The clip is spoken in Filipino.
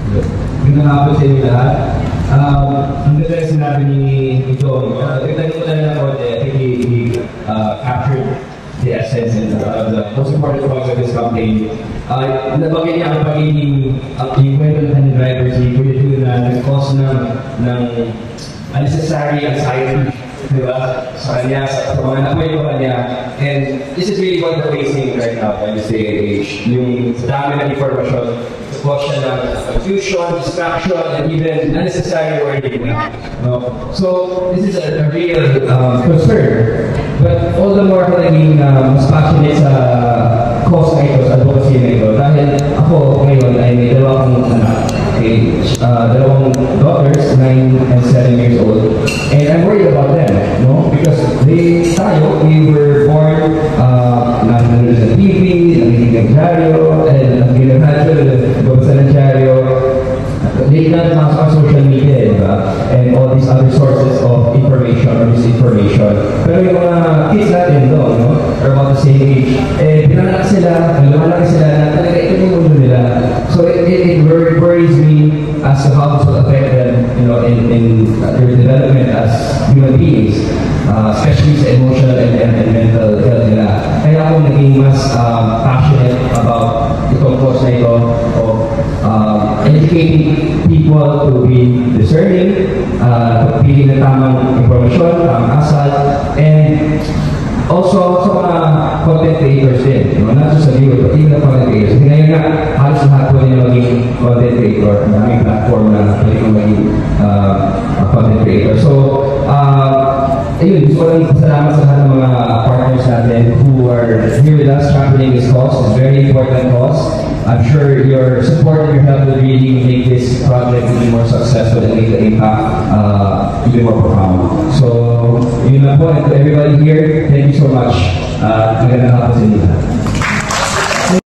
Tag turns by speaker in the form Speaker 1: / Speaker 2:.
Speaker 1: Magandang hapon sa inyo lahat. Ang ganda yung sinabi ni John. Tignan mo talaga ako, I think he captured the essence and the most important points of this campaign. Nabagay niya ang pagiging yung kwento ng driver si Kuya Jude na nag-cause ng unnecessary anxiety, di ba? Sa kanya, sa mga nakwento kanya. And this is really what we're facing right now in this day and age. Yung dami ng information, cause siya ng confusion, distraction, and even unnecessary worrying. No? So, this is a real concern. But all the more ako naging mas passionate sa cause na ito, sa advocacy na ito. Dahil ako ngayon ay may dalawang anak. Okay? Dalawang daughters, 9 and 7 years old. And I'm worried about them, no? Because we were born nanonood sa TV, nakikinig ng dyaryo, and nakikinig ng radyo, nagbabasa ng dyaryo. Late na sa social media, diba? And all these other sources of information or misinformation. Pero yung mga kids natin doon, no? Are about the same age. Pinanganak sila, lumalaki sila na talaga ito yung mundo nila. So it worries me as to how this will affect them, you know, in their development as human beings, especially sa emotional and mental health nila. Kaya ako naging mas passionate about itong course na ito of educating people to be discerning, pili ng tamang informasyon, tamang asal, and also sa mga content creators din, you know, not just sa viewers, but even the content creators. Kasi ngayon nga, halos lahat po nila maging content creator, maraming platform na pwede kong maging content creator. So, ayun, gusto ko lang pasalamat sa lahat ng mga partners natin who are here with us championing this cause. It's a very important cause. I'm sure your support and your help will really make this project even more successful and make the impact even more profound. So, yun lang po. And to everybody here, thank you so much. Magandang hapon sa inyo.